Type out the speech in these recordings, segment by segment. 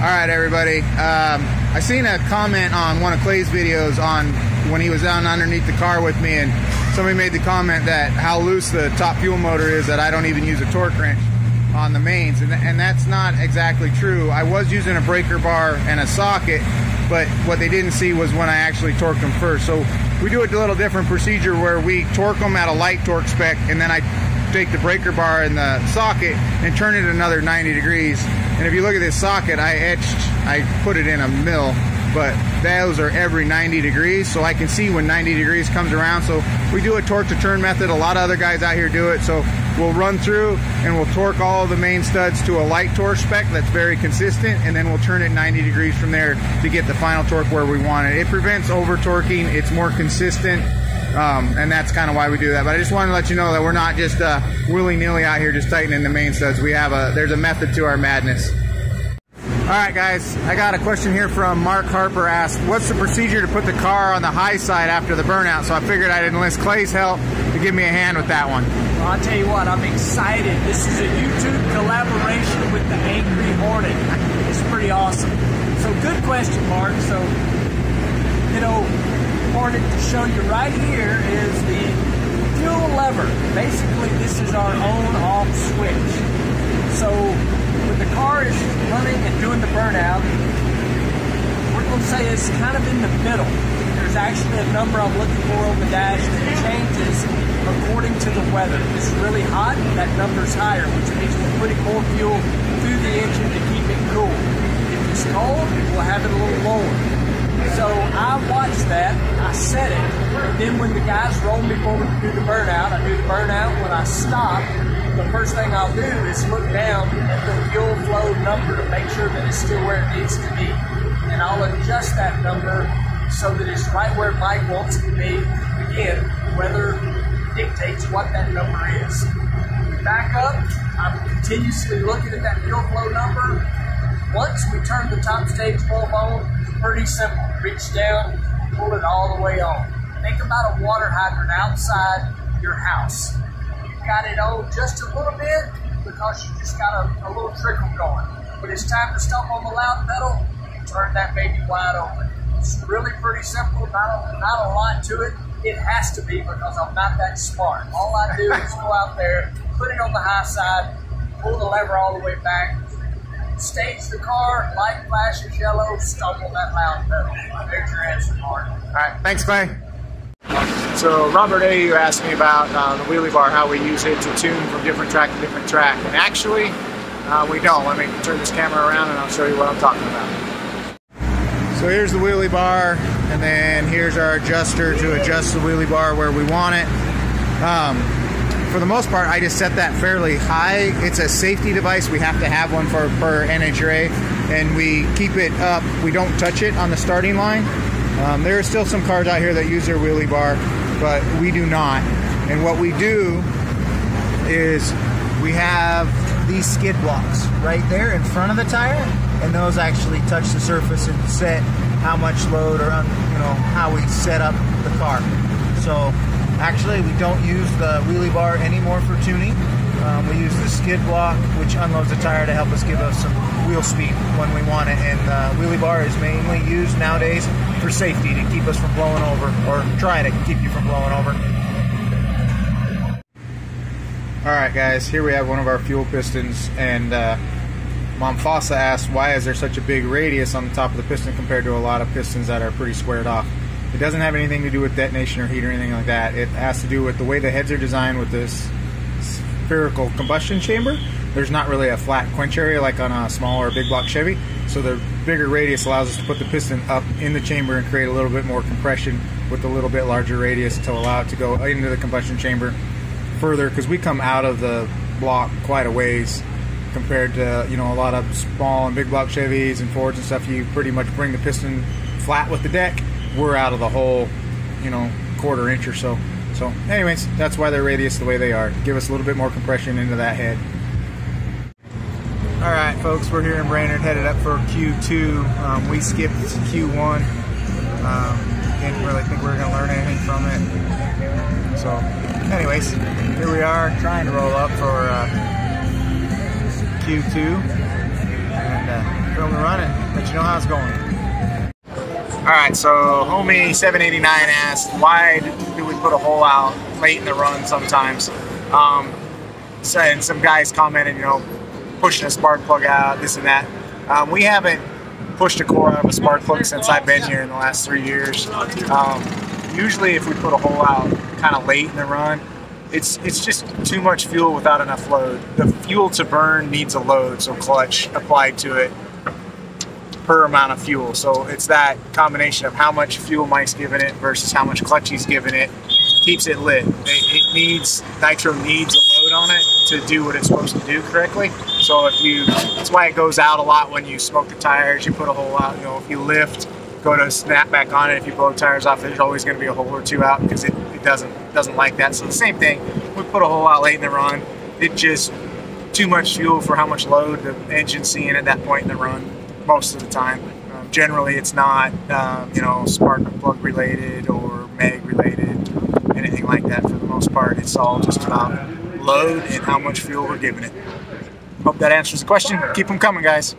Alright everybody, I seen a comment on one of Clay's videos on when he was down underneath the car with me, and somebody made the comment that how loose the top fuel motor is that I don't even use a torque wrench on the mains, and that's not exactly true. I was using a breaker bar and a socket, but what they didn't see was when I actually torqued them first. So we do a little different procedure where we torque them at a light torque spec, and then I take the breaker bar and the socket and turn it another 90 degrees. And if you look at this socket, I put it in a mill, but those are every 90 degrees, so I can see when 90 degrees comes around. So we do a torque to turn method. A lot of other guys out here do it. So we'll run through and we'll torque all of the main studs to a light torque spec that's very consistent, and then we'll turn it 90 degrees from there to get the final torque where we want it. It prevents over torquing, it's more consistent, and that's kind of why we do that. But I just wanted to let you know that we're not just willy-nilly out here just tightening the main studs. There's a method to our madness. Alright guys, I got a question here from Mark Harper. Asked, what's the procedure to put the car on the high side after the burnout? So I figured I'd enlist Clay's help to give me a hand with that one. Well, I'll tell you what, I'm excited. This is a YouTube collaboration with the Angry Hornet. It's pretty awesome. So good question, Mark. So, Hornet, to show you right here is the fuel lever. Basically, this is our on off switch. So when the car is running and doing the burnout, we're going to say it's kind of in the middle. There's actually a number I'm looking for on the dash that changes according to the weather. If it's really hot, that number's higher, which means we're putting more fuel through the engine to keep it cool. If it's cold, we'll have it a little lower. So I watch that, I set it, then when the guys roll me forward to do the burnout, I do the burnout. When I stop, the first thing I'll do is look down at the fuel flow number to make sure that it's still where it needs to be. And I'll adjust that number so that it's right where Mike wants it to be. Again, weather dictates what that number is. Back up, I'm continuously looking at that fuel flow number. Once we turn the top stage bulb on, it's pretty simple. Reach down, pull it all the way on. Think about a water hydrant outside your house. You've got it on just a little bit because you just got a little trickle going. When it's time to stop on the loud pedal, turn that baby wide open. It's really pretty simple, not a lot to it. It has to be because I'm not that smart. All I do is go out there, put it on the high side, pull the lever all the way back, stage the car, light flashes yellow, stop on that loud pedal. There's your answer, Mark. All right, thanks, Clay. So Robert A., you asked me about the wheelie bar, how we use it to tune from different track to different track. And actually, we don't. Let me turn this camera around and I'll show you what I'm talking about. So here's the wheelie bar, and then here's our adjuster to adjust the wheelie bar where we want it. For the most part, I just set that fairly high. It's a safety device. We have to have one per NHRA, and we keep it up. We don't touch it on the starting line. There are still some cars out here that use their wheelie bar, but we do not. And what we do is we have these skid blocks right there in front of the tire, and those actually touch the surface and set how much load or how we set up the car. So actually we don't use the wheelie bar anymore for tuning. We use the skid block, which unloads the tire to help us give us some wheel speed when we want it. And the wheelie bar is mainly used nowadays for safety, to keep us from blowing over, or try to keep you from blowing over. Alright guys, here we have one of our fuel pistons, and Mom Fossa asked, why is there such a big radius on the top of the piston compared to a lot of pistons that are pretty squared off? It doesn't have anything to do with detonation or heat or anything like that. It has to do with the way the heads are designed with this spherical combustion chamber. There's not really a flat quench area like on a small or big block Chevy, so the bigger radius allows us to put the piston up in the chamber and create a little bit more compression with a little bit larger radius to allow it to go into the combustion chamber further, because we come out of the block quite a ways compared to a lot of small and big block Chevys and Fords and stuff. You pretty much bring the piston flat with the deck. We're out of the whole quarter inch or so. So anyways, that's why they're radius the way they are. Give us a little bit more compression into that head. Alright folks, we're here in Brainard, headed up for Q2. We skipped Q1. Didn't really think we were going to learn anything from it. So anyways, here we are trying to roll up for Q2. And film and running. you know how it's going. Alright, so homie 789 asked, why do we put a hole out late in the run sometimes? And some guys commented, you know, pushing a spark plug out, this and that. We haven't pushed a core out of a spark plug since I've been here in the last 3 years. Usually if we put a hole out kind of late in the run, it's just too much fuel without enough load. The fuel to burn needs a load, so clutch applied to it per amount of fuel. So it's that combination of how much fuel Mike's giving it versus how much clutch he's giving it keeps it lit. It needs, nitro needs a load on it to do what it's supposed to do correctly. So that's why it goes out a lot when you smoke the tires, you put a hole out. You know, if you lift, go to snap back on it, if you blow the tires off, there's always going to be a hole or two out because it doesn't like that. So the same thing, we put a hole out late in the run, it just too much fuel for how much load the engine's seeing at that point in the run most of the time. Generally it's not you know, spark plug related or mag related, anything like that. For the most part, it's all just about load and how much fuel we're giving it. Hope that answers the question. Keep them coming, guys.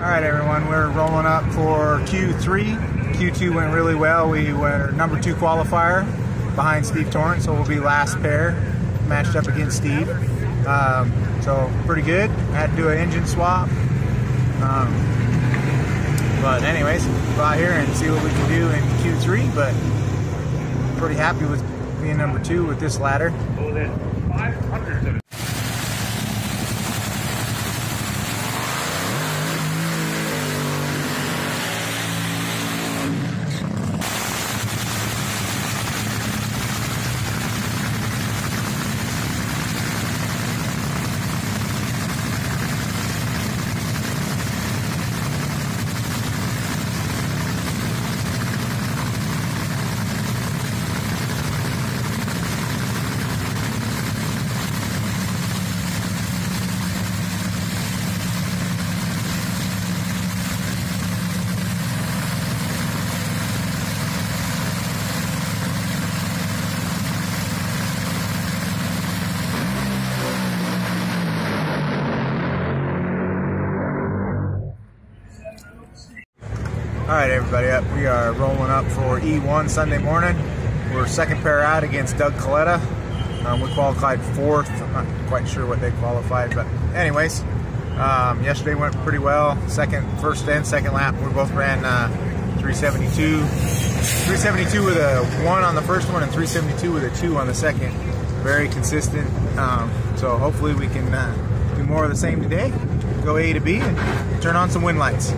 Alright everyone, we're rolling up for Q3. Q2 went really well. We were number 2 qualifier behind Steve Torrance, so we'll be last pair matched up against Steve. So pretty good. I had to do an engine swap. But anyways, go out here and see what we can do in Q3, but pretty happy with being number 2 with this ladder. Alright everybody, we are rolling up for E1 Sunday morning. We're second pair out against Doug Coletta. We qualified 4th. I'm not quite sure what they qualified, but anyways, yesterday went pretty well. First and second lap, we both ran 372. 372 with a 1 on the first one and 372 with a 2 on the second. Very consistent. So hopefully we can do more of the same today. Go A to B and turn on some wind lights.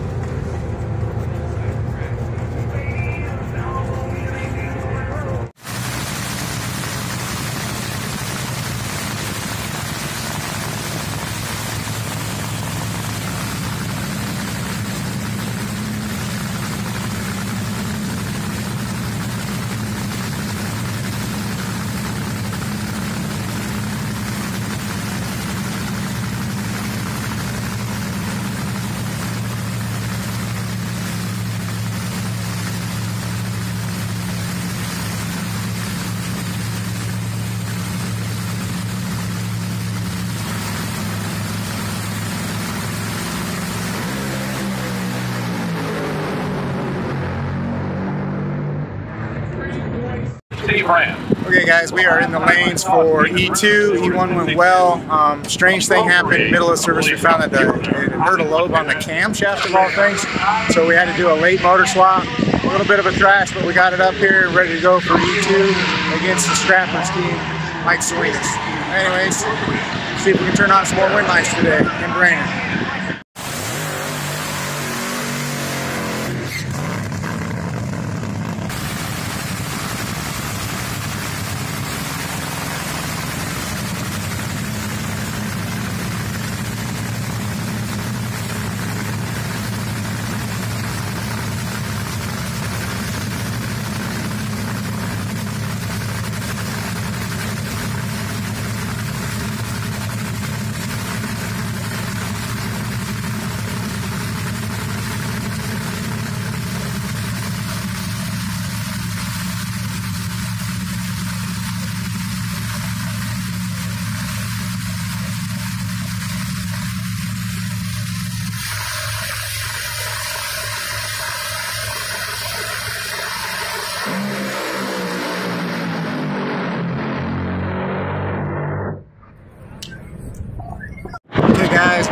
Okay guys, we are in the lanes for E2. E1 went well. Strange thing happened in the middle of service. We found that it hurt a lobe on the camshaft of all things. So we had to do a late motor swap. A little bit of a crash, but we got it up here ready to go for E2 against the Strappers team, Mike Salinas. Anyways, see if we can turn on some more wind lights today in Brainard.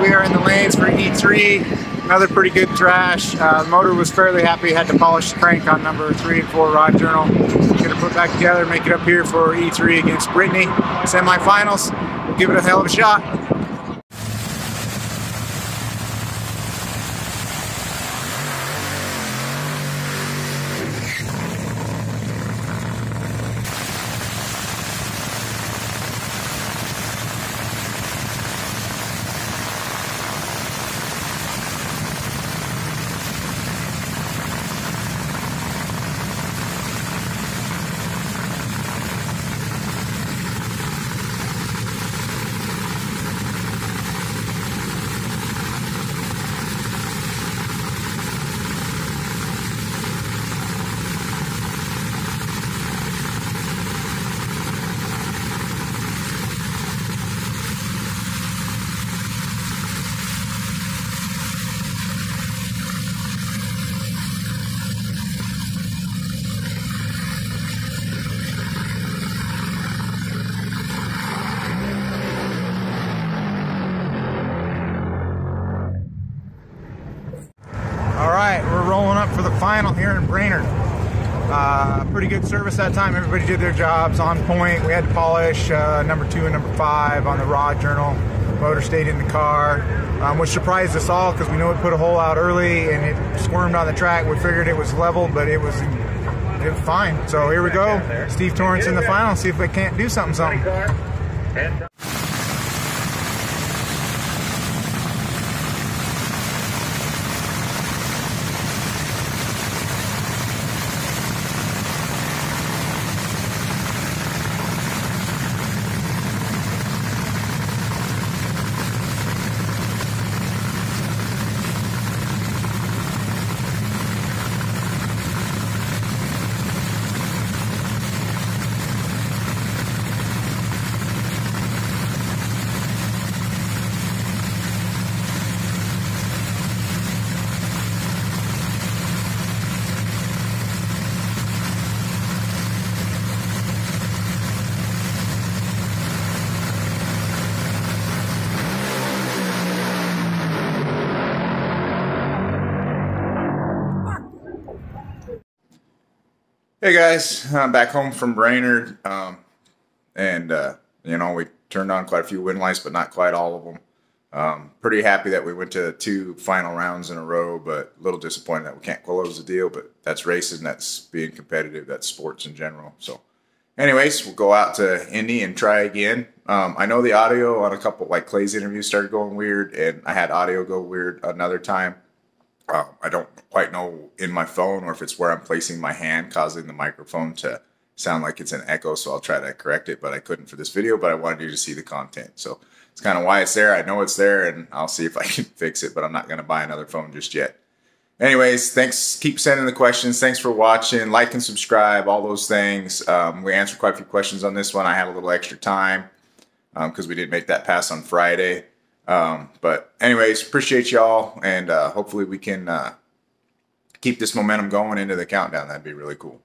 we are in the lanes for E3. Another pretty good trash. The motor was fairly happy. Had to polish the crank on number 3 and 4 rod journal. Get it put back together, make it up here for E3 against Brittany. Semifinals. We'll give it a hell of a shot. For the final here in Brainard. Pretty good service that time. Everybody did their jobs on point. We had to polish number 2 and number 5 on the rod journal. Motor stayed in the car, which surprised us all because we know it put a hole out early and it squirmed on the track. We figured it was level, but it was fine. So here we go. Steve Torrance in the final. See if we can't do something. Hey guys, I'm back home from Brainard, you know, we turned on quite a few wind lights, but not quite all of them. Pretty happy that we went to 2 final rounds in a row, but a little disappointed that we can't close the deal, but that's racing, that's being competitive, that's sports in general. So anyways, we'll go out to Indy and try again. I know the audio on a couple, like Clay's interviews started going weird, and I had audio go weird another time. I don't quite know in my phone or if it's where I'm placing my hand causing the microphone to sound like it's an echo, so I'll try to correct it, but I couldn't for this video, but I wanted you to see the content. So it's kind of why it's there. I know it's there, and I'll see if I can fix it, but I'm not going to buy another phone just yet. Anyways, thanks. Keep sending the questions. Thanks for watching. Like and subscribe, all those things. We answered quite a few questions on this one. I had a little extra time because we didn't make that pass on Friday. But anyways, appreciate y'all, and hopefully we can keep this momentum going into the countdown. That'd be really cool.